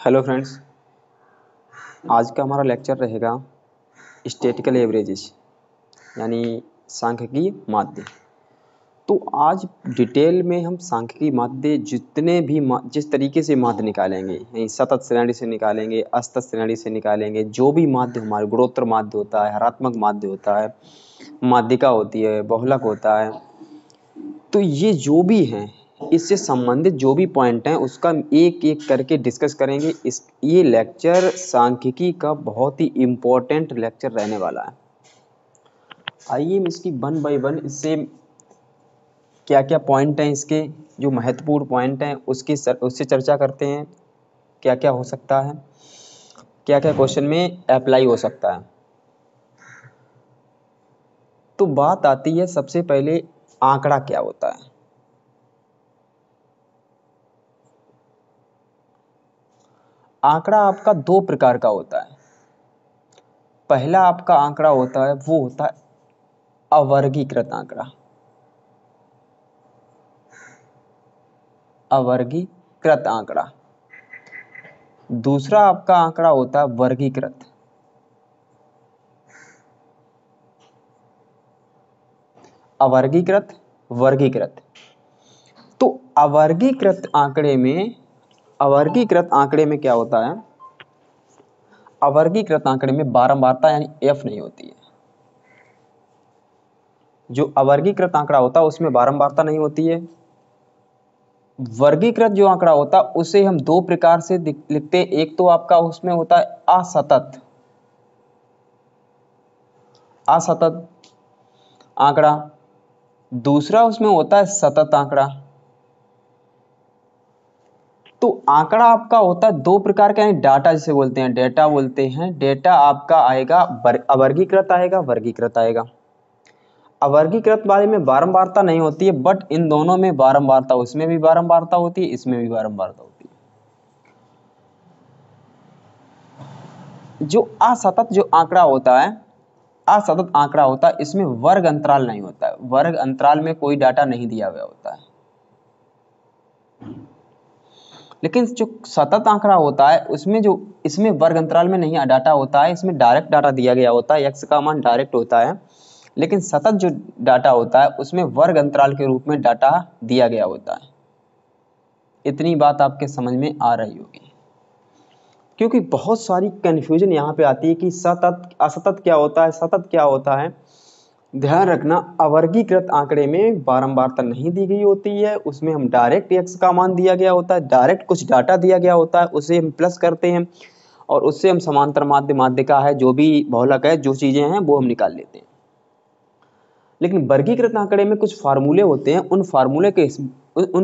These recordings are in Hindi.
हेलो फ्रेंड्स, आज का हमारा लेक्चर रहेगा स्टैटिकल एवरेजेस यानी सांख्यिकीय माध्य। तो आज डिटेल में हम सांख्यिकीय माध्य जितने भी जिस तरीके से माध्य निकालेंगे, यानी सतत श्रेणी से निकालेंगे, असतत श्रेणी से निकालेंगे, जो भी माध्य हमारे गुणोत्तर माध्य होता है, हरात्मक माध्य होता है, माध्यिका होती है, बहुलक होता है, तो ये जो भी हैं इससे संबंधित जो भी पॉइंट हैं उसका एक एक करके डिस्कस करेंगे। ये लेक्चर सांख्यिकी का बहुत ही इम्पोर्टेंट लेक्चर रहने वाला है। आइए हम इसकी वन बाय वन इससे क्या क्या पॉइंट हैं, इसके जो महत्वपूर्ण पॉइंट हैं उससे चर्चा करते हैं। क्या क्या हो सकता है, क्या क्या क्वेश्चन में अप्लाई हो सकता है। तो बात आती है सबसे पहले आंकड़ा क्या होता है। आंकड़ा आपका दो प्रकार का होता है। पहला आपका आंकड़ा होता है वो होता है अवर्गीकृत आंकड़ा। अवर्गीकृत आंकड़ा। दूसरा आपका आंकड़ा होता है वर्गीकृत। अवर्गीकृत, वर्गीकृत। तो अवर्गीकृत आंकड़े में क्या होता है, अवर्गीकृत आंकड़े में बारंबारता यानी एफ नहीं होती है। जो अवर्गीकृत आंकड़ा होता है उसमें बारंबारता नहीं होती है। वर्गीकृत जो आंकड़ा होता है उसे हम दो प्रकार से लिखते हैं। एक तो आपका उसमें होता है असतत आंकड़ा, दूसरा उसमें होता है सतत आंकड़ा। तो आंकड़ा आपका होता है दो प्रकार का, डाटा जिसे बोलते हैं, डेटा बोलते हैं। डेटा आपका आएगा अवर्गीकृत आएगा, वर्गीकृत आएगा। अवर्गीकृत वाले में बारंबारता नहीं होती है, बट इन दोनों में बारंबारता, उसमें भी बारंबारता होती है, इसमें भी बारंबारता होती है। जो असतत जो आंकड़ा होता है, असतत आंकड़ा होता है, इसमें वर्ग अंतराल नहीं होता है। वर्ग अंतराल में कोई डाटा नहीं दिया गया होता है। लेकिन जो सतत आंकड़ा होता है उसमें जो इसमें वर्ग अंतराल में नहीं डाटा होता है, इसमें डायरेक्ट डाटा दिया गया होता है, x का मान डायरेक्ट होता है। लेकिन सतत जो डाटा होता है उसमें वर्ग अंतराल के रूप में डाटा दिया गया होता है। इतनी बात आपके समझ में आ रही होगी, क्योंकि बहुत सारी कंफ्यूजन यहाँ पे आती है कि सतत असतत क्या होता है, सतत क्या होता है। ध्यान रखना, अवर्गीकृत आंकड़े में बारंबारता नहीं दी गई होती है, उसमें हम डायरेक्ट x का मान दिया गया होता है, डायरेक्ट कुछ डाटा दिया गया होता है, उसे हम प्लस करते हैं और उससे हम समांतर माध्य, माध्यिका है, जो भी बहुलक है, जो चीजें हैं वो हम निकाल लेते हैं। लेकिन वर्गीकृत आंकड़े में कुछ फार्मूले होते हैं, उन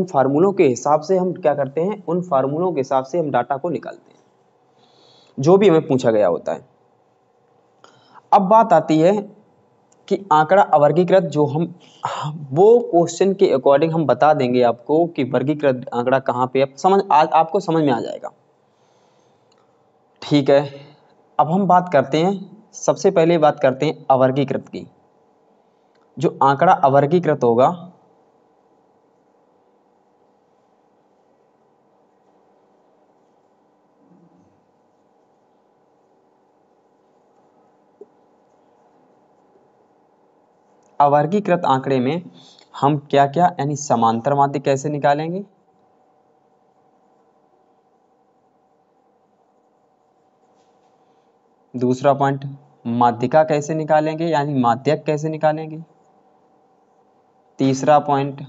फार्मूलों के हिसाब से हम क्या करते हैं, उन फार्मूलों के हिसाब से हम डाटा को निकालते हैं, जो भी हमें पूछा गया होता है। अब बात आती है कि आंकड़ा अवर्गीकृत, जो हम वो क्वेश्चन के अकॉर्डिंग हम बता देंगे आपको कि वर्गीकृत आंकड़ा कहाँ पे, आपको समझ में आ जाएगा। ठीक है, अब हम बात करते हैं, सबसे पहले बात करते हैं अवर्गीकृत की। जो आंकड़ा अवर्गीकृत होगा, अवर्गीकृत आंकड़े में हम क्या क्या, यानी समांतर माध्य कैसे निकालेंगे, दूसरा पॉइंट माध्यिका कैसे निकालेंगे यानी माध्यक कैसे निकालेंगे, तीसरा पॉइंट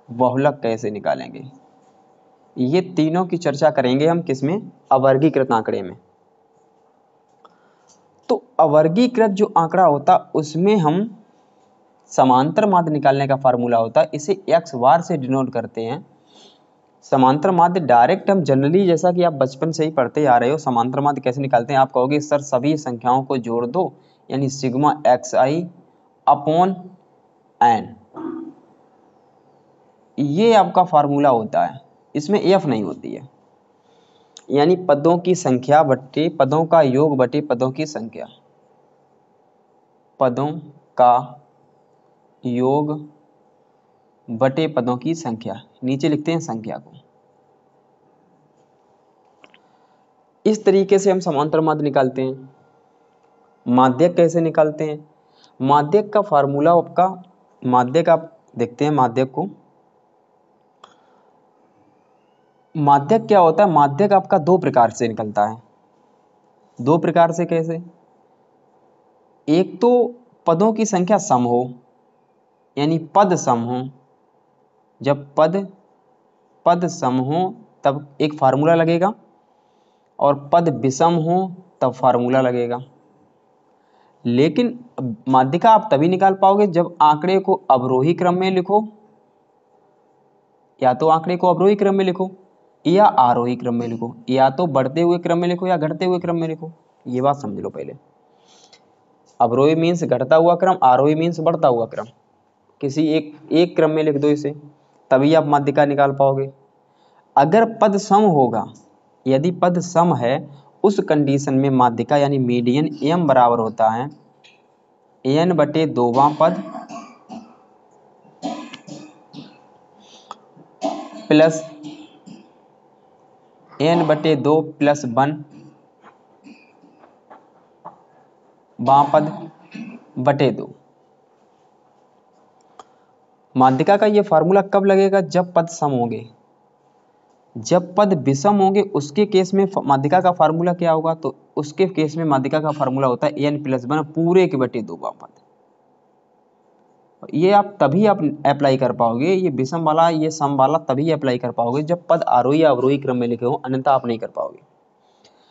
बहुलक कैसे निकालेंगे। ये तीनों की चर्चा करेंगे हम किसमें, अवर्गीकृत आंकड़े में। तो अवर्गीकृत जो आंकड़ा होता उसमें हम समांतर माध्य निकालने का फार्मूला होता है, इसे x बार से डिनोट करते हैं। समांतर माध्य डायरेक्ट हम जनरली, जैसा कि आप बचपन से ही पढ़ते आ रहे हो, समांतर माध्य कैसे निकालते हैं, आप कहोगे सर सभी संख्याओं को जोड़ दो, यानी सिग्मा xi अपॉन n, ये आपका फार्मूला होता है। इसमें f नहीं होती है, यानी पदों की संख्या बटे पदों का योग बटे पदों की संख्या, पदों का योग बटे पदों की संख्या, नीचे लिखते हैं संख्या को। इस तरीके से हम समांतर माध्य निकालते हैं। माध्यक कैसे निकालते हैं? माध्यक का फार्मूला आपका, माध्यक आप देखते हैं माध्यक को, माध्यक क्या होता है? माध्यक आपका दो प्रकार से निकलता है। दो प्रकार से कैसे? एक तो पदों की संख्या सम हो, यानी पद सम हो। जब पद सम हो तब एक फार्मूला लगेगा, और पद विषम हो तब फार्मूला लगेगा। लेकिन माध्यिका आप तभी निकाल पाओगे जब आंकड़े को अवरोही क्रम में लिखो, या तो आंकड़े को अवरोही क्रम में लिखो या आरोही क्रम में लिखो, या तो बढ़ते हुए क्रम में लिखो या घटते हुए क्रम में लिखो। ये बात समझ लो पहले। अवरोही मीन्स घटता हुआ क्रम, आरोही मीन्स बढ़ता हुआ क्रम। किसी एक क्रम में लिख दो इसे, तभी आप माध्यिका निकाल पाओगे। अगर पद सम होगा, यदि पद सम है, उस कंडीशन में माध्यिका यानी मीडियन m बराबर होता है n बटे 2वां पद प्लस n बटे 2 प्लस 1 वां पद बटे 2। माध्यिका का ये फार्मूला कब लगेगा? जब पद सम होंगे। जब पद विषम होंगे उसके केस में माध्यिका का फार्मूला क्या होगा? तो उसके केस में माध्यिका का फार्मूला होता है n प्लस 1 पूरे के बटे 2 वां पद। ये आप तभी आप अप्लाई कर पाओगे, ये विषम वाला ये सम वाला तभी अप्लाई कर पाओगे जब पद आरोही या अवरोही क्रम में लिखे हो, अन्यथा आप नहीं कर पाओगे।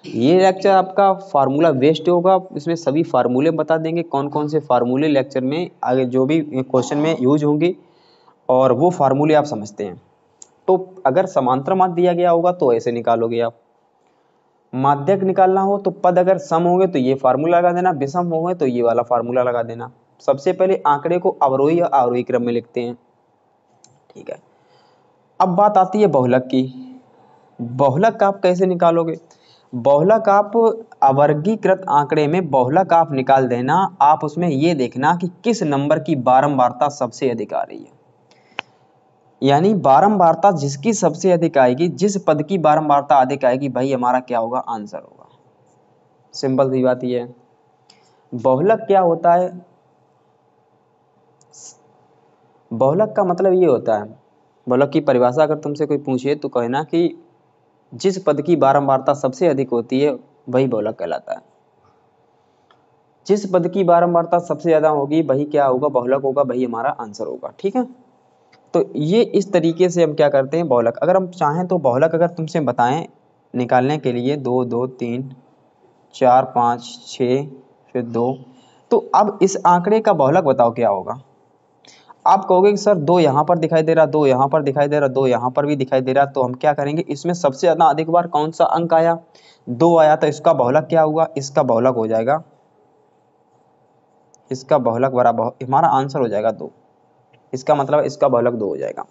ये लेक्चर आपका फार्मूला वेस्ट होगा, इसमें सभी फार्मूले बता देंगे, कौन कौन से फार्मूले लेक्चर में आगे जो भी क्वेश्चन में यूज होंगे, और वो फार्मूले आप समझते हैं। तो अगर समांतर माध्य दिया गया होगा तो ऐसे निकालोगे आप। माध्यक निकालना हो तो पद अगर सम होंगे तो ये फार्मूला लगा देना, विषम होंगे तो ये वाला फार्मूला लगा देना। सबसे पहले आंकड़े को अवरोही या आरोही क्रम में लिखते हैं, ठीक है। अब बात आती है बहुलक की। बहुलक आप कैसे निकालोगे? बहुलक आप अवर्गीकृत आंकड़े में बहुलक आप निकाल देना। आप उसमें ये देखना कि किस नंबर की बारंबारता सबसे अधिक आ रही है, यानी बारंबारता जिसकी सबसे अधिक आएगी, जिस पद की बारंबारता अधिक आएगी, भाई हमारा क्या होगा? आंसर होगा। सिंपल सी बात ये है। बहुलक क्या होता है? बहुलक का मतलब ये होता है, बहुलक की परिभाषा अगर तुमसे कोई पूछे तो कहना कि जिस पद की बारंबारता सबसे अधिक होती है वही बहुलक कहलाता है। जिस पद की बारंबारता सबसे ज्यादा होगी वही क्या होगा? बहुलक होगा, वही हमारा आंसर होगा, ठीक है। तो ये इस तरीके से हम क्या करते हैं बहुलक। अगर हम चाहें तो बहुलक अगर तुमसे बताएं निकालने के लिए 2 2 3 4 5 6 फिर 2, तो अब इस आंकड़े का बहुलक बताओ क्या होगा? आप कहोगे कि सर 2 यहाँ पर दिखाई दे रहा, 2 यहाँ पर दिखाई दे रहा, 2 यहाँ पर भी दिखाई दे रहा, तो हम क्या करेंगे? इसमें सबसे ज्यादा अधिक बार कौन सा अंक आया? 2 आया, तो इसका बहुलक क्या हुआ? इसका बहुलक हो जाएगा, इसका बहुलक बराबर हमारा आंसर हो जाएगा 2। इसका मतलब इसका बहुलक 2 हो जाएगा।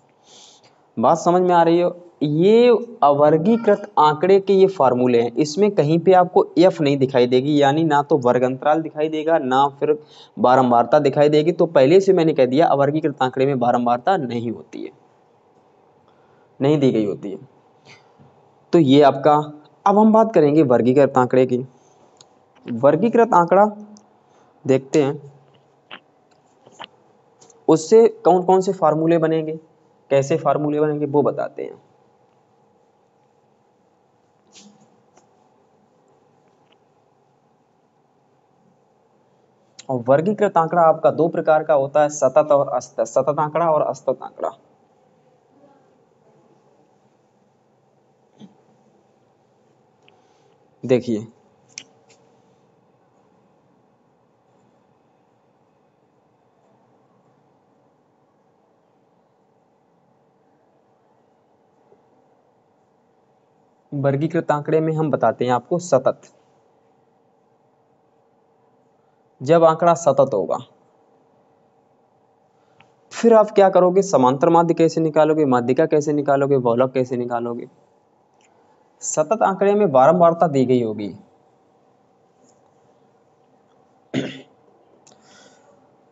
बात समझ में आ रही हो? ये अवर्गीकृत आंकड़े के ये फार्मूले हैं, इसमें कहीं पे आपको एफ नहीं दिखाई देगी, यानी ना तो वर्ग अंतराल दिखाई देगा ना फिर बारंबारता दिखाई देगी। तो पहले से मैंने कह दिया अवर्गीकृत आंकड़े में बारंबारता नहीं होती है, नहीं दी गई होती है। तो ये आपका। अब हम बात करेंगे वर्गीकृत आंकड़े की। वर्गीकृत आंकड़ा देखते हैं, उससे कौन कौन से फार्मूले बनेंगे, कैसे फार्मूले बनेंगे वो बताते हैं। और वर्गीकृत आंकड़ा आपका दो प्रकार का होता है, सतत और असतत, सतत आंकड़ा और असतत आंकड़ा। देखिए वर्गीकृत आंकड़े में हम बताते हैं आपको सतत। जब आंकड़ा सतत होगा फिर आप क्या करोगे? समांतर माध्य कैसे निकालोगे, माध्यिका कैसे निकालोगे, बहुलक कैसे निकालोगे। सतत आंकड़े में बारंबारता दी गई होगी।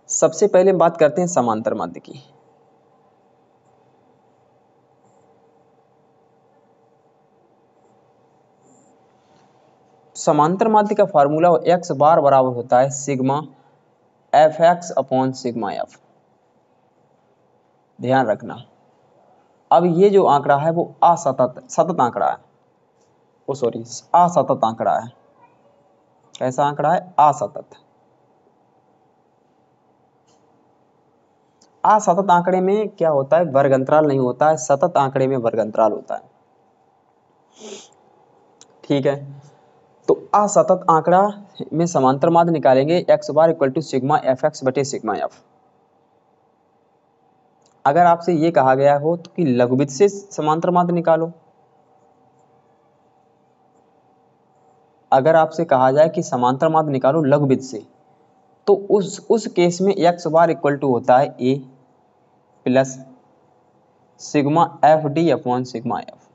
सबसे पहले बात करते हैं समांतर माध्य की। समांतर माध्य का फार्मूला एक्स बार बराबर होता है sigma f x upon sigma F. ध्यान रखना, अब ये जो आंकड़ा है वो सतत आंकड़ा है, ओ सॉरी असतत आंकड़ा है। कैसा आंकड़ा है? असतत। असतत आंकड़े में क्या होता है? वर्ग अंतराल नहीं होता है, सतत आंकड़े में वर्ग अंतराल होता है। ठीक है, तो असतत आंकड़ा में समांतर माध्य निकालेंगे x bar equal to sigma f x बटे सिग्मा एफ। अगर आपसे ये कहा गया हो तो कि लघुविध से समांतर माध्य निकालो, अगर आपसे कहा जाए कि समांतर माध्य निकालो लघुविध से, तो उस केस में एक्स बार इक्वल टू होता है A plus sigma F D upon sigma F.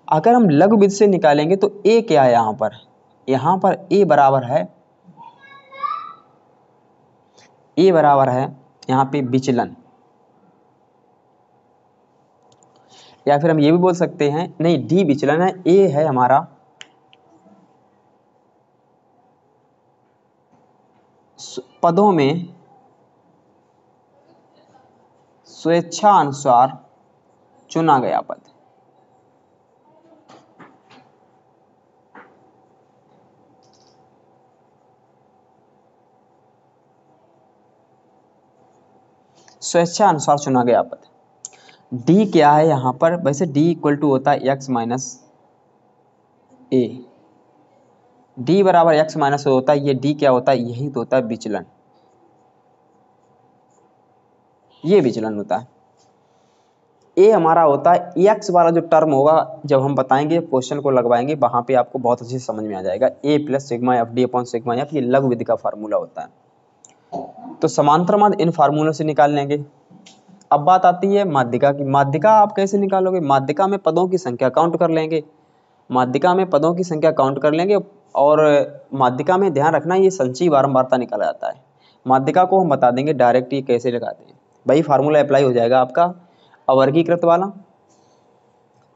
अगर हम लघुविध से निकालेंगे तो ए क्या है यहाँ पर ए बराबर है यहाँ पे विचलन, या फिर हम ये भी बोल सकते हैं, नहीं डी विचलन है, ए है हमारा पदों में स्वेच्छा अनुसार चुना गया पद। स्वेच्छा अनुसार चुना गया पद। डी क्या है यहाँ पर? वैसे डी इक्वल टू होता है एक्स माइनस ए, डी बराबर एक्स माइनस होता है, ये डी क्या होता है? यही तो होता है विचलन, ये विचलन होता है। ए हमारा होता है एक्स वाला जो टर्म होगा, जब हम बताएंगे क्वेश्चन को लगवाएंगे वहां पे आपको बहुत अच्छे से समझ में आ जाएगा। A plus sigma F D upon sigma F, ये लघुविधि का फार्मूला होता है। तो समांतर माध्य इन फार्मूलों से निकाल लेंगे। अब बात आती है माध्यिका की। माध्यिका आप कैसे निकालोगे? माध्यिका में पदों की संख्या काउंट कर लेंगे, माध्यिका में पदों की संख्या काउंट कर लेंगे। और माध्यिका में ध्यान रखना ये संचयी बारंबारता निकाला जाता है। माध्यिका को हम बता देंगे डायरेक्ट ये कैसे लगाते हैं, वही फार्मूला अप्लाई हो जाएगा आपका अवर्गीकृत वाला।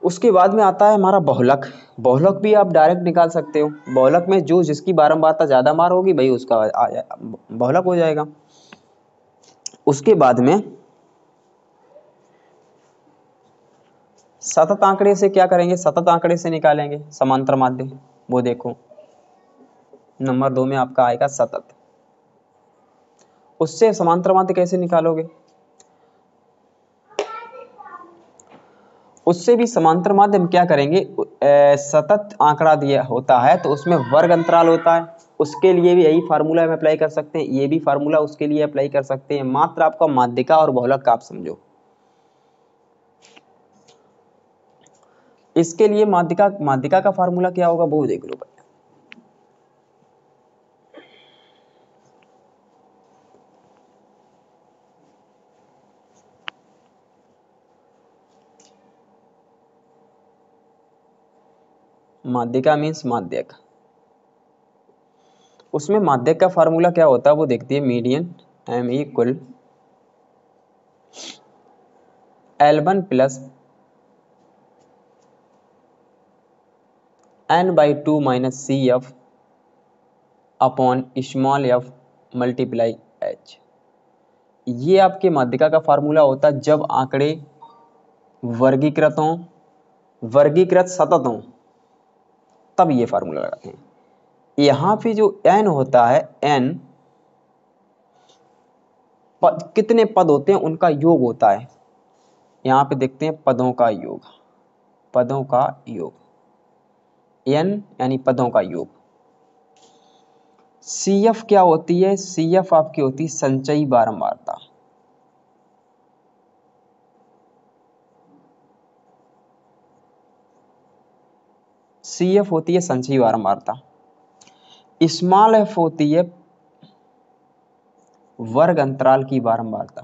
उसके बाद में आता है हमारा बहुलक। बहुलक भी आप डायरेक्ट निकाल सकते हो, बहुलक में जो जिसकी बारंबारता ज्यादा मार होगी भाई उसका बहुलक हो जाएगा। उसके बाद में सतत आंकड़े से क्या करेंगे? सतत आंकड़े से निकालेंगे समांतर माध्य। वो देखो नंबर 2 में आपका आएगा सतत। उससे समांतर माध्य कैसे निकालोगे? उससे भी समांतर माध्य हम क्या करेंगे? सतत आंकड़ा दिया होता है तो उसमें वर्ग अंतराल होता है, उसके लिए भी यही फार्मूला हम अप्लाई कर सकते हैं, ये भी फार्मूला उसके लिए अप्लाई कर सकते हैं। मात्र आपका माध्यिका और बहुलक का आप समझो। इसके लिए माध्यिका का फार्मूला क्या होगा वो देख लो भाई। माध्यिका मीन्स माध्यक, उसमें माध्यक का फार्मूला क्या होता है वो देखते हैं। Median M equal L1 plus n/2 minus C F upon small f multiply h. ये आपके माध्यिका का फार्मूला होता है जब आंकड़े वर्गीकृत हों, वर्गीकृत सतत हों, तब ये फार्मूला लगाते हैं। यहाँ पे जो n होता है, n कितने पद होते हैं उनका योग होता है। यहाँ पे देखते हैं पदों का योग, पदों का योग, n यानी पदों का योग। CF क्या होती है? CF आपकी होती है संचयी बारंबारता। CF होती है संचयी बारंबारता। स्मॉल f होती है वर्ग अंतराल की बारंबारता।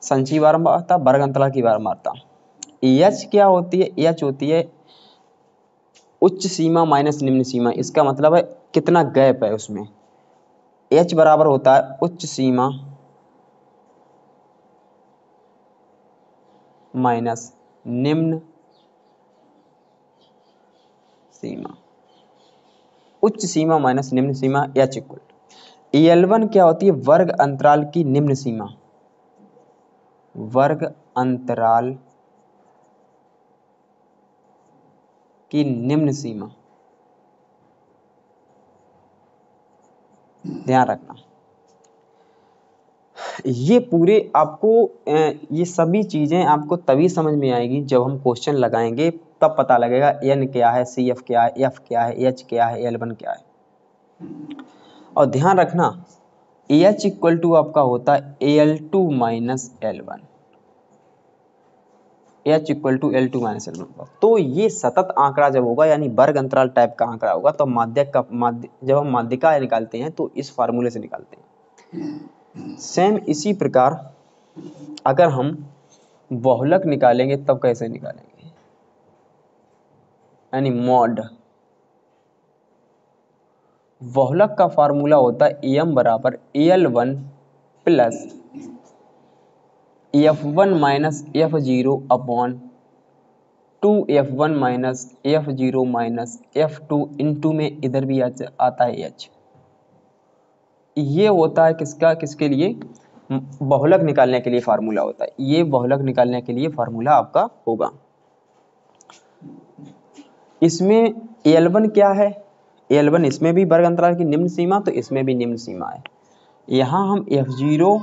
संचयी बारंबारता, वर्ग अंतराल की बारंबारता। H क्या होती है? H होती है उच्च सीमा माइनस निम्न सीमा। इसका मतलब है कितना गैप है उसमें। H बराबर होता है उच्च सीमा माइनस निम्न सीमा, उच्च सीमा माइनस निम्न सीमा एच इक्वल EL1 क्या होती है? वर्ग अंतराल की निम्न सीमा, वर्ग अंतराल की निम्न सीमा, ध्यान रखना। ये पूरे आपको ये सभी चीजें आपको तभी समझ में आएगी जब हम क्वेश्चन लगाएंगे, तब पता लगेगा एन क्या है, CF क्या है, F क्या है, H क्या है, L1 क्या है। और ध्यान रखना AH इक्वल टू आपका होता है AL2 minus L1, H equal to L2 minus L1। तो ये सतत आंकड़ा जब होगा यानी वर्ग अंतराल टाइप का आंकड़ा होगा तो जब हम माध्यिका निकालते हैं तो इस फार्मूले से निकालते हैं। सेम इसी प्रकार अगर हम बहुलक निकालेंगे तब कैसे निकालेंगे, यानी मॉड। बहुलक का फार्मूला होता है EM बराबर AL1 plus F1 minus F0 upon 2F1 minus F0 minus F2 into में इधर भी आता है H। ये होता है किसका, किसके लिए? बहुलक निकालने के लिए फार्मूला होता है। ये बहुलक निकालने के लिए फार्मूला आपका होगा। इसमें L1 क्या है? L1 इसमें भी वर्ग अंतराल की निम्न सीमा, तो इसमें भी निम्न सीमा है। यहाँ हम F0,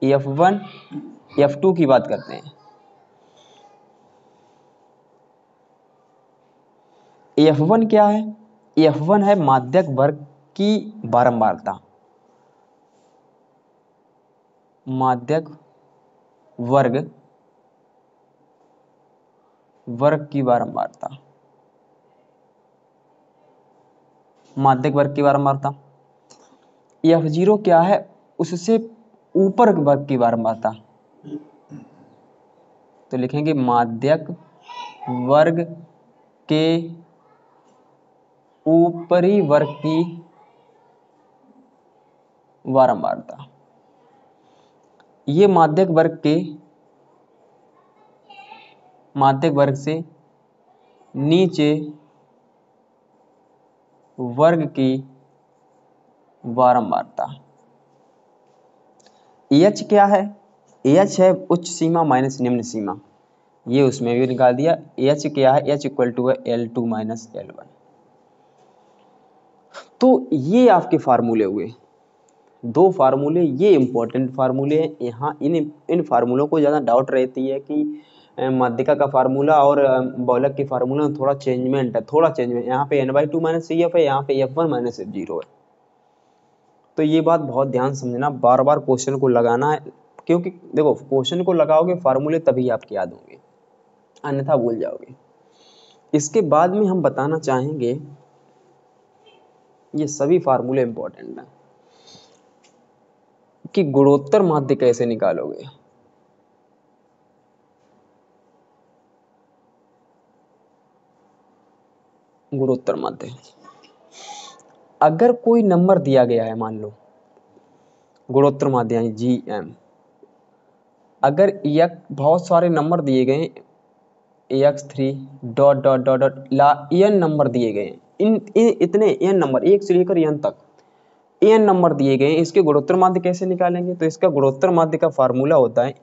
F1, F2 की बात करते हैं। F1 क्या है? F1 है माध्यक वर्ग की बारंबारता, माध्यक वर्ग की बारंबारता, माध्यक वर्ग की बारंबारता। F0 क्या है? उससे ऊपर वर्ग की बारंबारता, तो लिखेंगे माध्यक वर्ग के ऊपरी वर्ग की बारंबारता। ये माध्यक वर्ग से नीचे वर्ग की बारंबारता। AH क्या है? AH है उच्च सीमा माइनस निम्न सीमा, ये उसमें भी निकाल दिया। AH क्या है? H इक्वल टू है L2 माइनस L1। तो ये आपके फार्मूले हुए, दो फार्मूले, ये इंपॉर्टेंट फार्मूले हैं। यहाँ इन फार्मूलों को ज़्यादा डाउट रहती है कि माध्यिका का फार्मूला और बहुलक की फार्मूला में थोड़ा चेंजमेंट है, यहाँ पे n/2 माइनस CF है, यहाँ पे F1 माइनस F0 है। तो ये बात बहुत ध्यान समझना, बार बार क्वेश्चन को लगाना है, क्योंकि देखो क्वेश्चन को लगाओगे फार्मूले तभी आपके याद होंगे, अन्यथा भूल जाओगे। इसके बाद में हम बताना चाहेंगे, ये सभी फार्मूले इंपॉर्टेंट हैं, कि गुणोत्तर माध्य कैसे निकालोगे। गुणोत्तर माध्य, अगर कोई नंबर दिया गया है, मान लो गुणोत्तर माध्य यानी GM, अगर बहुत सारे नंबर दिए गए, x3 dot dot dot dot ला n नंबर दिए गए, इतने n नंबर 1 से लेकर n तक n नंबर दिए गए, इसके गुणोत्तर माध्य कैसे निकालेंगे? तो इसका गुणोत्तर माध्य का फार्मूला होता है,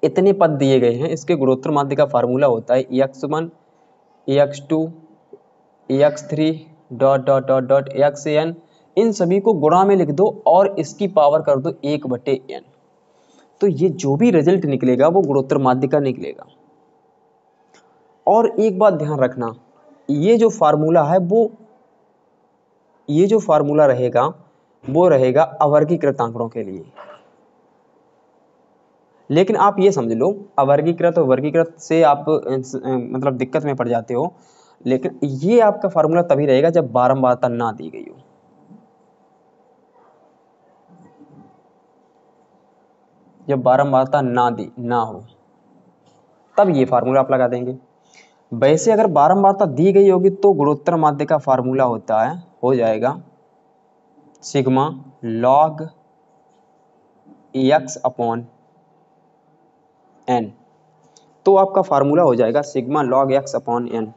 इतने पद दिए गए हैं, इसके गुणोत्तर माध्य का फार्मूला होता है x1 x2 x3 dot dot dot dot xn, इन सभी को गुणा में लिख दो और इसकी पावर कर दो 1/n। तो ये जो भी रिजल्ट निकलेगा वो गुणोत्तर माध्य का निकलेगा। और एक बात ध्यान रखना, ये जो फार्मूला है ये जो फार्मूला रहेगा वो रहेगा अवर्गीकृत आंकड़ों के लिए। लेकिन आप ये समझ लो, अवर्गीकृत और वर्गीकृत से आप मतलब दिक्कत में पड़ जाते हो, लेकिन ये आपका फार्मूला तभी रहेगा जब बारंबारता ना दी गई हो। जब बारंबारता ना हो तब ये फार्मूला आप लगा देंगे। वैसे अगर बारंबारता दी गई होगी तो गुणोत्तर माध्य का फार्मूला हो जाएगा sigma log x upon n। तो आपका फार्मूला हो जाएगा sigma log x upon n.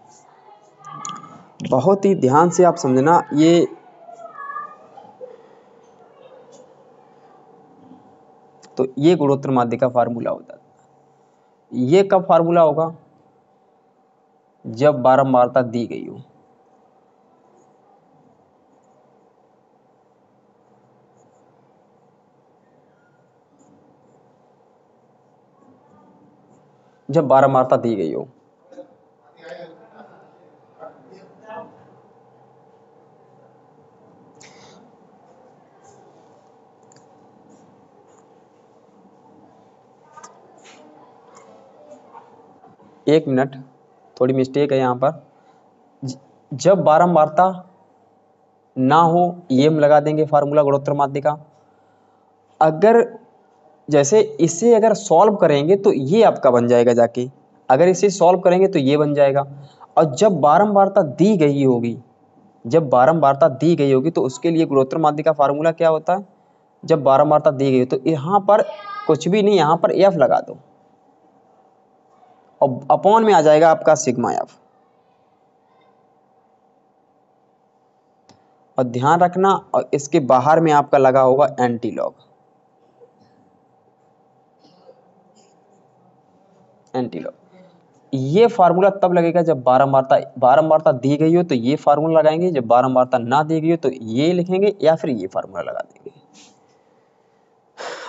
बहुत ही ध्यान से आप समझना, ये तो ये गुणोत्तर माध्य का फार्मूला होता है। ये कब फार्मूला होगा? जब बारंबारता दी गई हो। जब बारंबारता दी गई हो। एक मिनट, थोड़ी मिस्टेक है यहाँ पर। जब बारंबारता ना हो, ये हम लगा देंगे फार्मूला गुणोत्तर माध्य का। अगर जैसे इसे अगर सॉल्व करेंगे तो ये आपका बन जाएगा जाके, अगर इसे सॉल्व करेंगे तो ये बन जाएगा। और जब बारंबारता दी गई होगी, जब बारंबारता दी गई होगी तो उसके लिए गुणोत्तर माध्य का फार्मूला क्या होता है? जब बारंबारता दी गई हो तो यहाँ पर कुछ भी नहीं, यहाँ पर एफ लगा दो और अपॉन में आ जाएगा आपका सिग्मा एफ। और ध्यान रखना, और इसके बाहर में आपका लगा होगा एंटी लॉग, एंटी लॉग। ये फार्मूला तब लगेगा जब बारंबारता दी गई हो तो ये फार्मूला लगाएंगे, जब बारंबारता ना दी गई हो तो ये लिखेंगे या फिर ये फार्मूला लगा देंगे।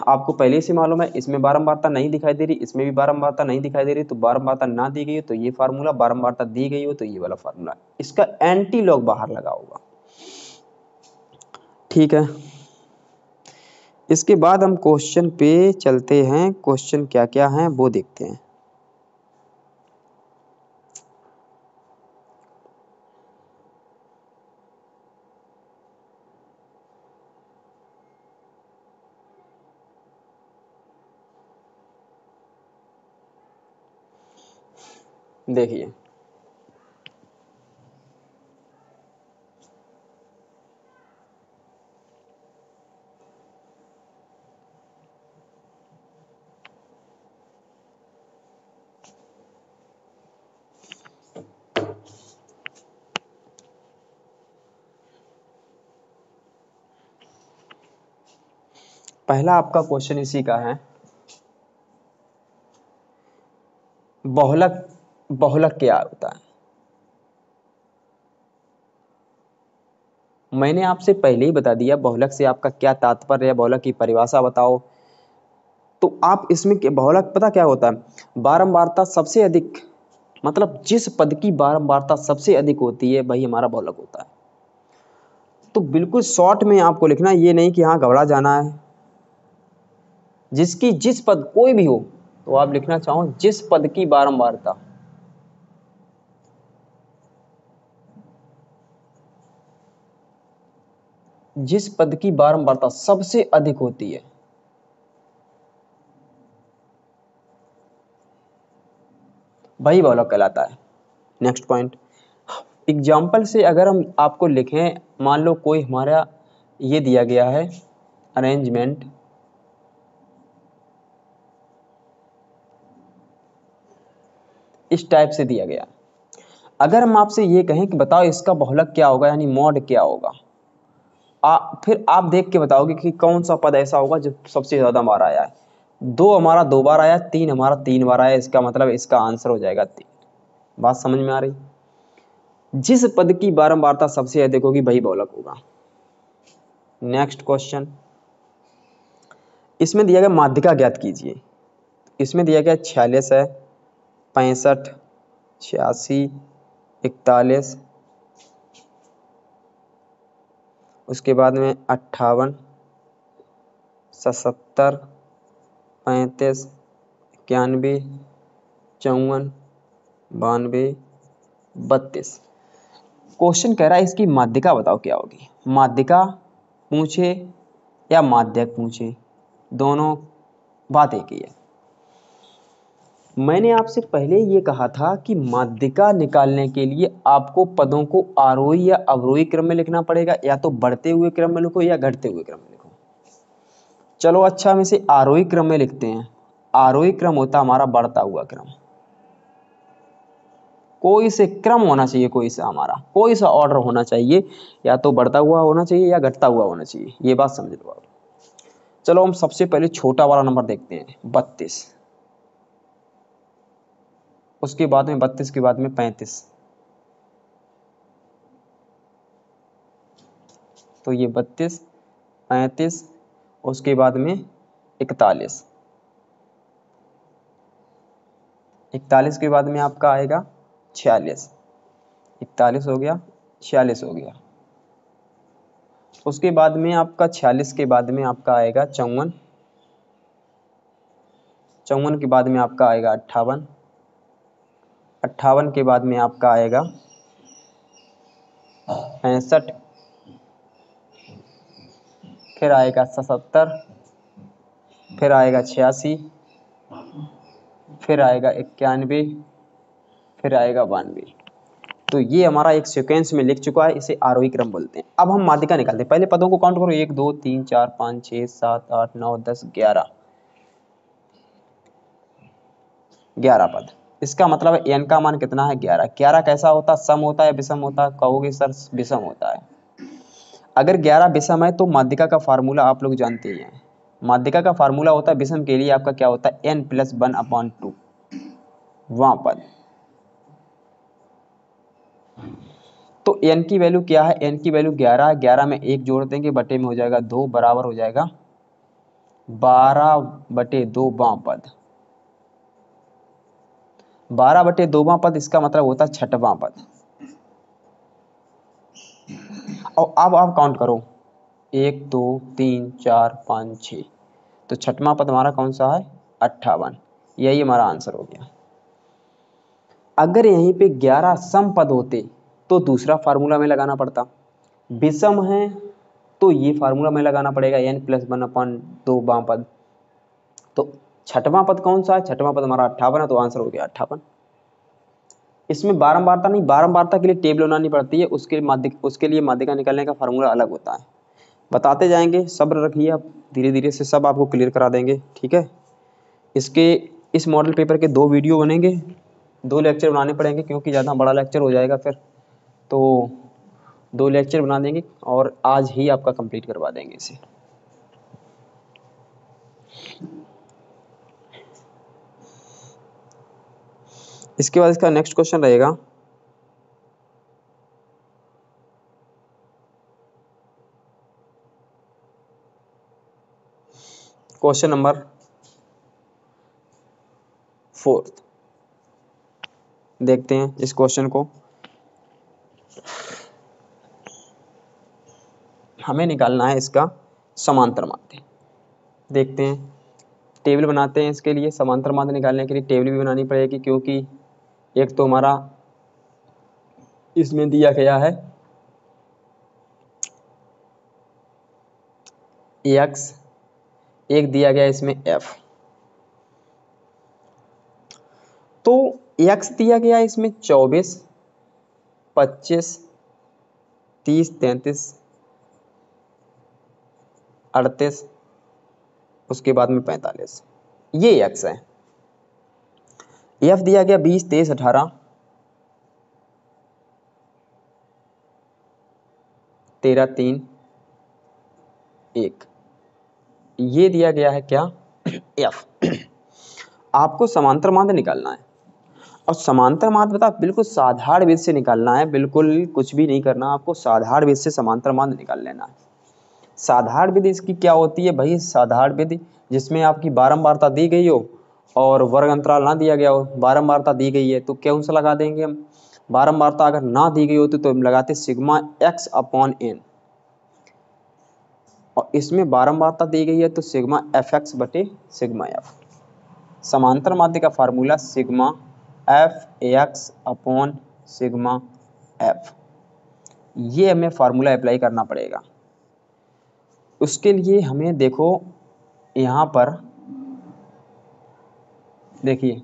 आपको पहले से मालूम है, इसमें बारंबारता नहीं दिखाई दे रही, इसमें भी बारंबारता नहीं दिखाई दे रही, तो बारंबारता ना दी गई हो तो ये फार्मूला, बारंबारता दी गई हो तो ये वाला फार्मूला, इसका एंटी लॉग बाहर लगा होगा। ठीक है, इसके बाद हम क्वेश्चन पे चलते हैं। क्वेश्चन क्या क्या हैं वो देखते हैं। देखिए, पहला आपका क्वेश्चन इसी का है, बहुलक, बहुलक क्या होता है? मैंने आपसे पहले ही बता दिया बहुलक से आपका क्या तात्पर्य है, बहुलक की परिभाषा बताओ। तो आप इसमें बहुलक पता क्या होता है? बारंबारता सबसे अधिक, मतलब जिस पद की बारंबारता सबसे अधिक होती है वही हमारा बहुलक होता है। तो बिल्कुल शॉर्ट में आपको लिखना, ये नहीं कि हाँ घबरा जाना है। जिसकी जिस पद कोई भी हो तो आप लिखना चाहो जिस पद की बारंबारता, जिस पद की बारंबारता सबसे अधिक होती है वही बहुलक कहलाता है। नेक्स्ट पॉइंट, एग्जाम्पल से अगर हम आपको लिखें, मान लो कोई हमारा ये दिया गया है अरेंजमेंट, इस टाइप से दिया गया। अगर हम आपसे ये कहें कि बताओ इसका बहुलक क्या होगा, यानी मॉड क्या होगा, फिर आप देख के बताओगे कि कौन सा पद ऐसा होगा जो सबसे ज्यादा बार आया है। 2 हमारा 2 बार आया, 3 हमारा 3 बार आया, इसका मतलब इसका आंसर हो जाएगा 3। बात समझ में आ रही? जिस पद की बारंबारता सबसे अधिक होगी वही बहुलक होगा। नेक्स्ट क्वेश्चन, इसमें दिया गया माध्यिका ज्ञात कीजिए। इसमें दिया गया 46 है, 65, 86, 41, उसके बाद में 58, 77, 35, 91, 54, 92, 32। क्वेश्चन कह रहा है इसकी माध्यिका बताओ क्या होगी। माध्यिका पूछे या माध्यक पूछे, दोनों बात एक ही है। मैंने आपसे पहले ये कहा था कि माध्यिका निकालने के लिए आपको पदों को आरोही या अवरोही क्रम में लिखना पड़ेगा, या तो बढ़ते हुए क्रम में लिखो या घटते हुए क्रम में लिखो। चलो अच्छा, हम इसे आरोही क्रम में लिखते हैं। आरोही क्रम होता हमारा बढ़ता हुआ क्रम। कोई से क्रम होना चाहिए, कोई सा हमारा कोई सा ऑर्डर होना चाहिए, या तो बढ़ता हुआ होना चाहिए या घटता हुआ होना चाहिए, ये बात समझ लो आप। चलो हम सबसे पहले छोटा वाला नंबर देखते हैं 32, उसके बाद में 32 के बाद में 35, तो ये 32, 35, उसके बाद में 41, 41 के बाद में आपका आएगा 46, 41 हो गया, 46 हो गया, उसके बाद में आपका 46 के बाद में आपका आएगा 54, 54 के बाद में आपका आएगा 58, 58 के बाद में आपका आएगा 65, फिर आएगा 77, फिर आएगा 86, फिर आएगा 91, फिर आएगा 92। तो ये हमारा एक सीक्वेंस में लिख चुका है, इसे आरोही क्रम बोलते हैं। अब हम माध्यिका निकालते हैं। पहले पदों को काउंट करो, 1 2 3 4 5 6 7 8 9 10 11, 11 पद। इसका मतलब है n का मान कितना है 11। 11 कैसा होता है, सम होता है विषम होता है? कहोगे सर विषम होता है। अगर 11 विषम है तो माध्यिका का फार्मूला आप लोग जानते ही हैं। माध्यिका का फार्मूला होता है विषम के लिए आपका क्या होता है, n+1/2 वहां पद। तो n की वैल्यू क्या है, n की वैल्यू 11 है। 11 में 1 जोड़ देंगे, बटे में हो जाएगा 2, बराबर हो जाएगा 12/2 वां पद। 12/2 वां पद, इसका मतलब होता है छठवां पद। और अब आप काउंट करो, 1 2 3 4 5 6, तो छठवां पद हमारा कौन सा है, 58। यही हमारा आंसर हो गया। अगर यहीं पे 11 सम पद होते तो दूसरा फार्मूला में लगाना पड़ता, विषम है तो ये फार्मूला में लगाना पड़ेगा, n+1/2 वां पद। तो छठवां पद कौन सा है, छठवां पद हमारा 58 है, तो आंसर हो गया 58। इसमें बारंबारता नहीं, बारंबारता के लिए टेबल बनानी पड़ती है, उसके लिए माध्यिका निकालने का फार्मूला अलग होता है। बताते जाएंगे, सब्र रखिए, आप धीरे धीरे से सब आपको क्लियर करा देंगे, ठीक है। इस मॉडल पेपर के 2 वीडियो बनेंगे, 2 लेक्चर बनाने पड़ेंगे, क्योंकि ज़्यादा बड़ा लेक्चर हो जाएगा फिर, तो 2 लेक्चर बना देंगे और आज ही आपका कंप्लीट करवा देंगे इसे। इसके बाद इसका नेक्स्ट क्वेश्चन रहेगा, क्वेश्चन नंबर 4। देखते हैं इस क्वेश्चन को। हमें निकालना है इसका समांतर माध्य। देखते हैं, टेबल बनाते हैं इसके लिए। समांतर माध्य निकालने के लिए टेबल भी बनानी पड़ेगी, क्योंकि एक तो हमारा इसमें दिया गया है x, एक दिया गया इसमें f। तो x दिया गया इसमें 24, 25, 30, 33, 38, उसके बाद में 45, ये x है। f दिया गया 20, 23, 18, 13, 3, 1, ये दिया गया है क्या, f। आपको समांतर माध्य निकालना है, और समांतर माध्य बता बिल्कुल साधारण विधि से निकालना है, बिल्कुल कुछ भी नहीं करना, आपको साधारण विधि से समांतर माध्य निकाल लेना है। साधारण विधि इसकी क्या होती है भाई, साधारण विधि जिसमें आपकी बारंबारता दी गई हो और वर्ग अंतराल ना दिया गया हो। बारंबारता दी गई है तो कौन सा लगा देंगे हम, बारंबारता अगर ना दी गई होती तो हम लगाते सिग्मा x/n, और इसमें बारंबारता दी गई है तो सिग्मा fx/f। समांतर माध्य का फार्मूला सिग्मा f(x/f), ये हमें फार्मूला अप्लाई करना पड़ेगा। उसके लिए हमें देखो यहाँ पर देखिए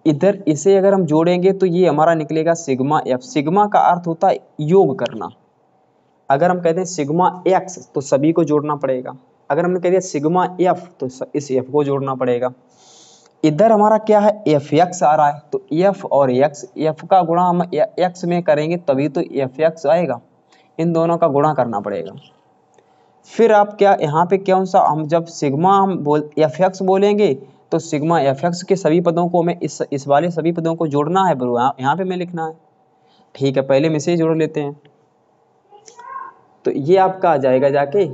इधर इसे अगर हम जोड़ेंगे तो ये हमारा निकलेगा सिग्मा f। सिग्मा का अर्थ होता है योग करना। अगर हम कहते हैं सिग्मा x तो सभी को जोड़ना पड़ेगा, अगर हमने कह दिया सिग्मा f तो इस f को जोड़ना पड़ेगा। इधर हमारा क्या है, एफ एक्स आ रहा है, तो एफ और एक्स, एफ का गुणा हम एक्स में करेंगे तभी तो एफ एक्स आएगा, इन दोनों का गुणा करना पड़ेगा। फिर आप क्या यहाँ पे कौन सा, हम जब सिग्मा हम बोल एफ एक्स बोलेंगे तो सिग्मा एफ एक्स के सभी पदों को हमें इस वाले सभी पदों को जोड़ना है ब्रो, यहाँ पे मैं लिखना है। ठीक है, पहले में से ही जोड़ लेते हैं। तो ये आपका आ जाएगा जाके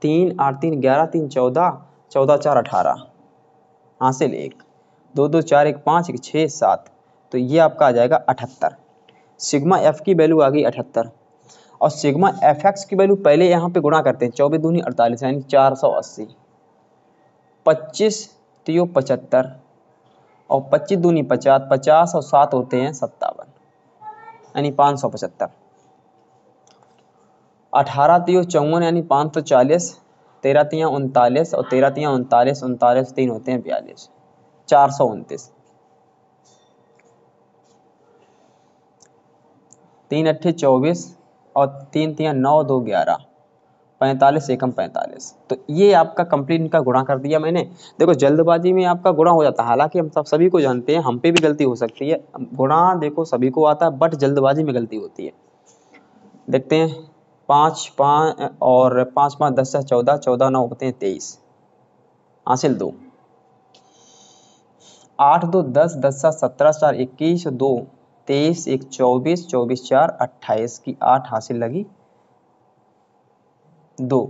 3 8 3 11 3 14 14 4 18 हासिल 1 2 2 4 1 5 1 6 7, तो ये आपका आ जाएगा 78। सिग्मा एफ की वैल्यू आ गई 78 और सिग्मा एफ एक्स की वैल्यू पहले यहाँ पे गुणा करते हैं, 24 दूनी 48 यानी 480, 25 तियो 75 और 25 दूनी 50, 50 और 7 होते हैं 57 यानी 575, 18 तियो 54 यानी 540, 13 तिया 39 और 13 तिया 39, 39 3 होते हैं 42, 429, 3 अट्ठे 24 और 3 तिया 9 2 11, 45 एकम 45। तो ये आपका कंप्लीट इनका गुणा कर दिया मैंने। देखो जल्दबाजी में आपका गुणा हो जाता है, हालांकि हम सब सभी को जानते हैं, हम पे भी गलती हो सकती है, गुणा देखो सभी को आता है बट जल्दबाजी में गलती होती है। देखते हैं 5 5 और 5 5 10 14, 14 9 होते हैं 23 हासिल 2, 8 2 10 10 17 4 21 2 23 1 24 24 4 28 की 8 हासिल लगी 2,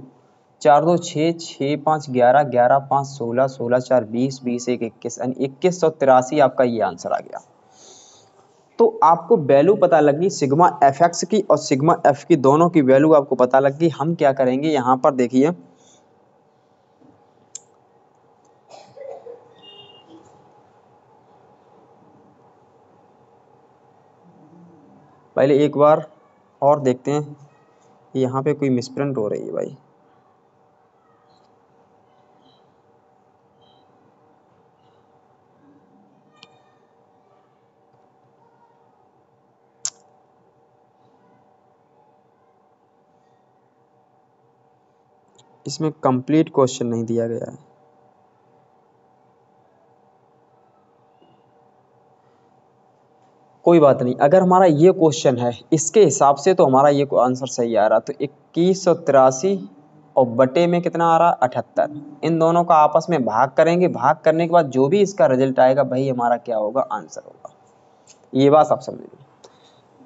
4 2 6 6 5 11 11 5 16 16 4 20 20 1 21 यानी 2183 आपका ये आंसर आ गया। तो आपको वैल्यू पता लगी सिग्मा एफ एक्स की और सिग्मा एफ की, दोनों की वैल्यू आपको पता लगी। हम क्या करेंगे यहाँ पर देखिए, पहले एक बार और देखते हैं, यहाँ पे कोई मिसप्रिंट हो रही है भाई। इसमें कंप्लीट क्वेश्चन नहीं दिया गया है। कोई बात नहीं, अगर हमारा ये क्वेश्चन है इसके हिसाब से तो हमारा ये आंसर सही आ रहा। तो 2183 और बटे में कितना आ रहा 78, इन दोनों का आपस में भाग करेंगे, भाग करने के बाद जो भी इसका रिजल्ट आएगा वही हमारा क्या होगा, आंसर होगा। ये बात आप समझ लीजिए,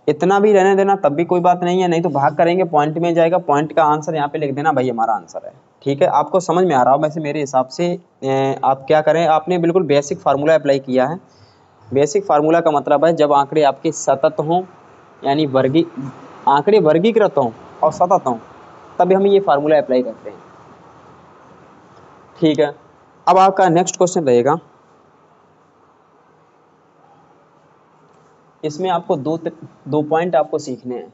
इतना भी रहने देना तब भी कोई बात नहीं है, नहीं तो भाग करेंगे पॉइंट में जाएगा, पॉइंट का आंसर यहाँ पे लिख देना भाई हमारा आंसर है। ठीक है, आपको समझ में आ रहा हो वैसे मेरे हिसाब से। आप क्या करें, आपने बिल्कुल बेसिक फार्मूला अप्लाई किया है। बेसिक फार्मूला का मतलब है जब आंकड़े आपके सतत हों, यानी आंकड़े वर्गीकृत हों और सतत हों, तभी हम ये फार्मूला अप्लाई करते हैं। ठीक है, अब आपका नेक्स्ट क्वेश्चन रहेगा, इसमें आपको दो पॉइंट आपको सीखने हैं।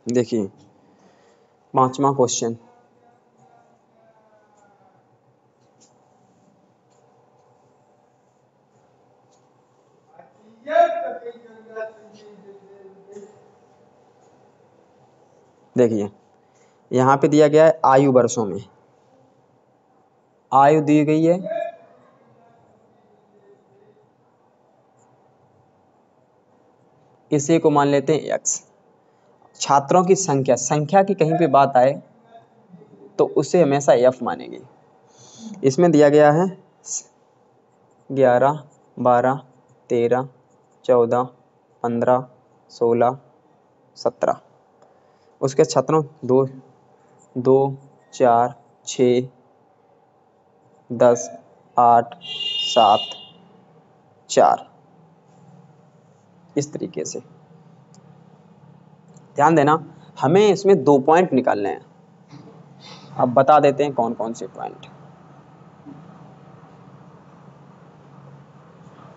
देखिए 5वां क्वेश्चन, देखिए यहाँ पे दिया गया है आयु वर्षों में, आयु दी गई है, इसी को मान लेते हैं x। छात्रों की संख्या, संख्या की कहीं पे बात आए तो उसे हमेशा f मानेंगे। इसमें दिया गया है 11 12 13 14 15 16 17, उसके छात्रों 2 2 4 6 10 8 7 4, इस तरीके से। ध्यान देना, हमें इसमें 2 पॉइंट निकालने हैं। अब बता देते हैं कौन कौन से पॉइंट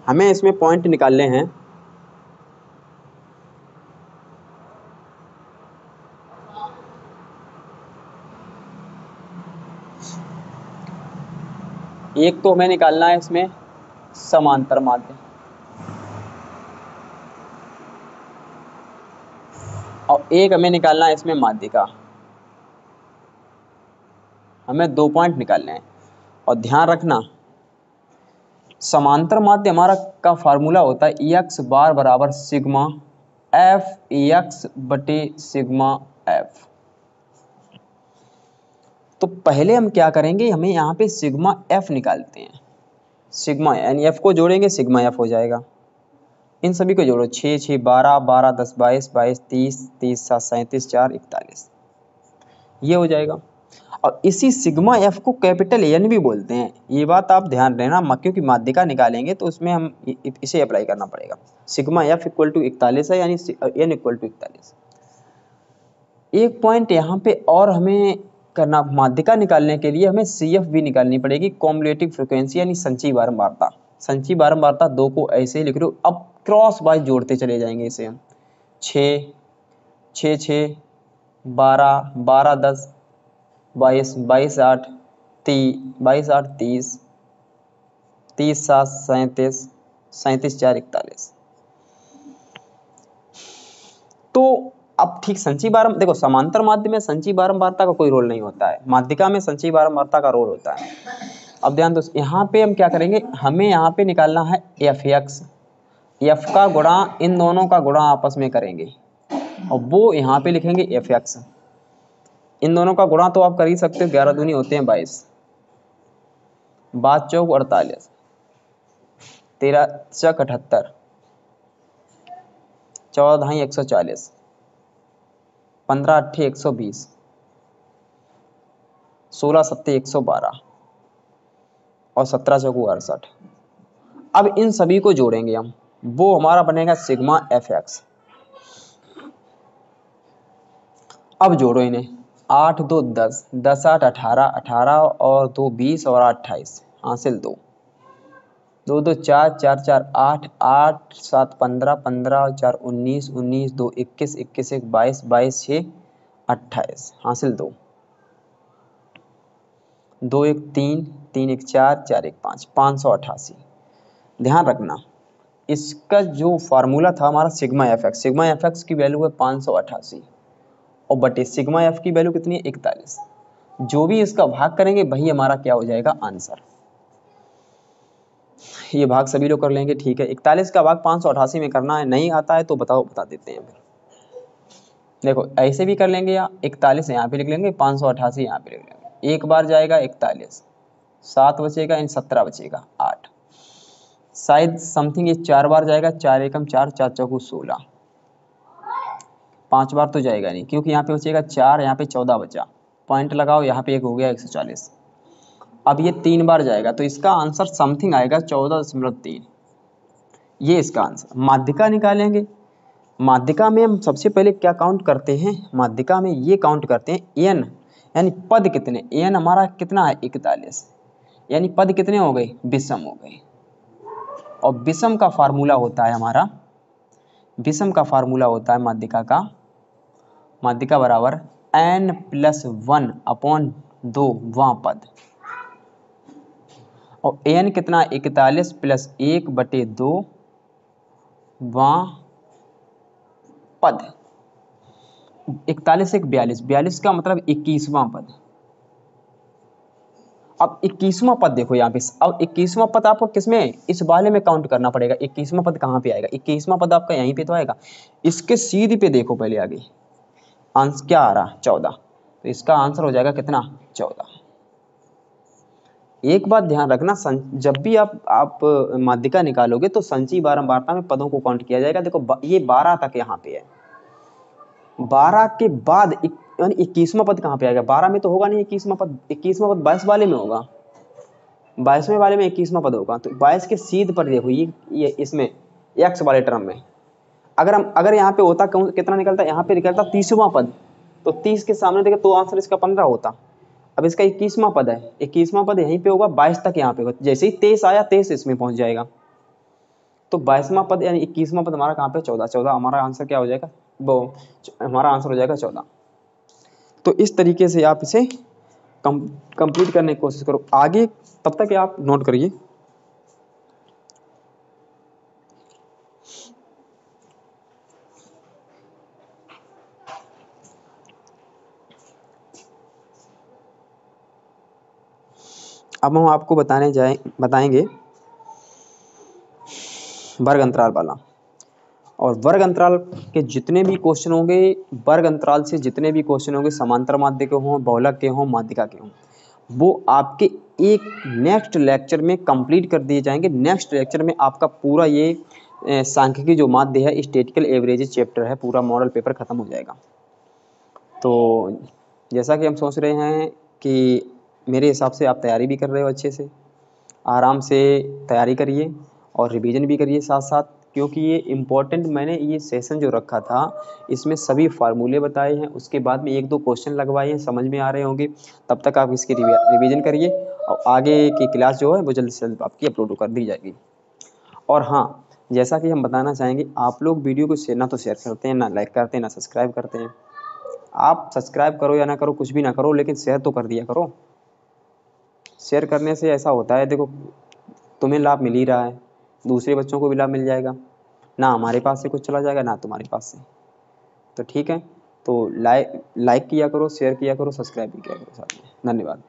हमें इसमें पॉइंट निकालने हैं। एक तो हमें निकालना है इसमें समांतर माध्य, और एक हमें निकालना है इसमें माध्यिका, हमें 2 पॉइंट निकालने हैं। और ध्यान रखना समांतर माध्य हमारा का फार्मूला होता है एक्स बार बराबर सिग्मा एफ एक्स बटे सिग्मा एफ। तो पहले हम क्या करेंगे, हमें यहाँ पे सिग्मा एफ निकालते हैं। सिग्मा यानी एफ को जोड़ेंगे सिग्मा एफ हो जाएगा। इन सभी को जोड़ो 6 6 12 12 10 22 22 30 30 7 37 4 41 ये हो जाएगा। और इसी सिग्मा एफ को कैपिटल एन भी बोलते हैं, ये बात आप ध्यान देना, क्योंकि माध्यिका निकालेंगे तो उसमें हम इसे अप्लाई करना पड़ेगा। सिग्मा एफ इक्वल टू 41 है यानी एन इक्वल टू 41। एक पॉइंट यहाँ पे और हमें करना, माध्यिका निकालने के लिए हमें सी एफ भी निकालनी पड़ेगी, कॉम्युलेटिव फ्रिक्वेंसी यानी संचयी बारंबारता। संचयी बारंबारता 2 को ऐसे ही लिख रहे हो, अब क्रॉस वाइज जोड़ते चले जाएंगे इसे हम। 6 6 6 12 12 10 22 22 8 22 8 30 30 7 37 37 4 41। तो अब ठीक संचयी बारंबारता देखो, समांतर माध्य में संचयी बारंबारता का कोई रोल नहीं होता है, माध्यिका में संचयी बारंबारता का रोल होता है। अब ध्यान दो, यहाँ पे हम क्या करेंगे, हमें यहाँ पे निकालना है एफ एक्स, एफ का गुणा इन दोनों का गुणा आपस में करेंगे और वो यहाँ पे लिखेंगे एफ एक्स। इन दोनों का गुणा तो आप कर ही सकते हो, 11 दूनी होते हैं 22, 5 चौक 48, 13 चक 78, 14 ढाई 140, 15 अट्ठे 120, 16 सत्ते 112 और 17 चौकू 68। अब इन सभी को जोड़ेंगे हम, वो हमारा बनेगा सिग्मा एफ एक्स। अब जोड़ो इन्हें, 8 2 10 10 8 18 18 और 2 20 और 8 28 हासिल 2 2 2 4 4 4 8 8 7 15 15 और 4 19 19 2 21 21 1 22 22 6 28 हासिल 2 2 1 3 3 1 4 4 1 5 588। ध्यान रखना इसका जो फार्मूला था हमारा सिग्मा एफ एक्स की वैल्यू है 588 और बटे सिग्मा एफ की वैल्यू कितनी है 41। जो भी इसका भाग करेंगे वही हमारा क्या हो जाएगा आंसर। ये भाग सभी लोग कर लेंगे, ठीक है। 41 का भाग 588 में करना है, नहीं आता है तो बताओ, बता देते हैं फिर। देखो ऐसे भी कर लेंगे, या 41 यहाँ पे लिख लेंगे, 588 यहाँ पे लिख लेंगे। एक बार जाएगा 41, 7 बचेगा, इन 17 बचेगा 8, शायद समथिंग ये 4 बार जाएगा, 4 एकम 4 4 चौकू 16, 5 बार तो जाएगा नहीं क्योंकि यहाँ पे बचेगा 4, यहाँ पे 14 बचा, पॉइंट लगाओ, यहाँ पे एक हो गया 140। अब ये 3 बार जाएगा तो इसका आंसर समथिंग आएगा 14.3, ये इसका आंसर। माध्यिका निकालेंगे, माध्यिका में हम सबसे पहले क्या काउंट करते हैं, माध्यिका में ये काउंट करते हैं एन यानी पद कितने, एन हमारा कितना है 41, यानी पद कितने हो गए, विषम हो गए। और विषम का फार्मूला होता है हमारा, विषम का फार्मूला होता है माध्यिका का, माध्यिका बराबर n+1 अपॉन 2 वां पद, और एन कितना 41 + 1 बटे 2 वां पद। 41 1 42, 42 का मतलब 21वां पद। अब 21वां पद देखो यहाँ पे, अब 21वां पद आपको किसमें, इस वाले में काउंट करना पड़ेगा। 21वां पद कहाँ पे आएगा, 21वां पद आपका यहीं पे तो आएगा, इसके सीधे पे देखो पहले आगे आंसर क्या आ रहा 14, तो इसका आंसर हो जाएगा कितना 14। एक बात ध्यान रखना, जब भी आप माध्यिका निकालोगे तो संचयी बारंबारता में पदों को काउंट किया जाएगा। देखो ये 12 तक यहाँ पे है, 12 के बाद यानी 21वां पद कहाँ पे आएगा, 12 में तो होगा नहीं 21वां पद, 21वां पद 22 वाले में होगा, 22वें वाले में 21वां पद होगा। तो 22 के सीध पर देखो ये इसमें एक्स वाले टर्म में अगर यहाँ पे होता कितना निकलता, यहाँ पे निकलता 30वां पद, तो 30 के सामने देखे तो आंसर इसका 15 होता। अब इसका 21वां पद है, 21वां पद यहीं पे होगा, 22 तक यहाँ पे होगा, जैसे ही 23 आया 23 इसमें पहुंच जाएगा, तो 22वां पद यानी 21वां पद हमारा कहाँ पे 14, 14 हमारा आंसर क्या हो जाएगा, वो हमारा आंसर हो जाएगा 14। तो इस तरीके से आप इसे कंप्लीट करने की कोशिश करो आगे, तब तक आप नोट करिए। अब हम आपको बताएंगे वर्ग अंतराल वाला। और वर्ग अंतराल के जितने भी क्वेश्चन होंगे, वर्ग अंतराल से जितने भी क्वेश्चन होंगे, समांतर माध्य के हों, बहुलक के हों, माध्यिका के हों, वो आपके एक नेक्स्ट लेक्चर में कंप्लीट कर दिए जाएंगे। नेक्स्ट लेक्चर में आपका पूरा ये सांख्यिकी जो माध्य है, स्टैटिस्टिकल एवरेजेस चैप्टर है, पूरा मॉडल पेपर खत्म हो जाएगा। तो जैसा कि हम सोच रहे हैं कि मेरे हिसाब से आप तैयारी भी कर रहे हो अच्छे से, आराम से तैयारी करिए और रिवीजन भी करिए साथ साथ, क्योंकि ये इम्पोर्टेंट, मैंने ये सेशन जो रखा था इसमें सभी फार्मूले बताए हैं, उसके बाद में 1-2 क्वेश्चन लगवाए हैं, समझ में आ रहे होंगे। तब तक आप इसकी रिवीजन करिए और आगे की क्लास जो है वो जल्द से जल्द आपकी अपलोड कर दी जाएगी। और हाँ, जैसा कि हम बताना चाहेंगे, आप लोग वीडियो को ना तो शेयर करते हैं, ना लाइक करते हैं, ना सब्सक्राइब करते हैं। आप सब्सक्राइब करो या ना करो, कुछ भी ना करो, लेकिन शेयर तो कर दिया करो। शेयर करने से ऐसा होता है, देखो तुम्हें लाभ मिल ही रहा है, दूसरे बच्चों को भी लाभ मिल जाएगा, ना हमारे पास से कुछ चला जाएगा ना तुम्हारे पास से। तो ठीक है, तो लाइक किया करो, शेयर किया करो, सब्सक्राइब भी किया करो साथ में। धन्यवाद।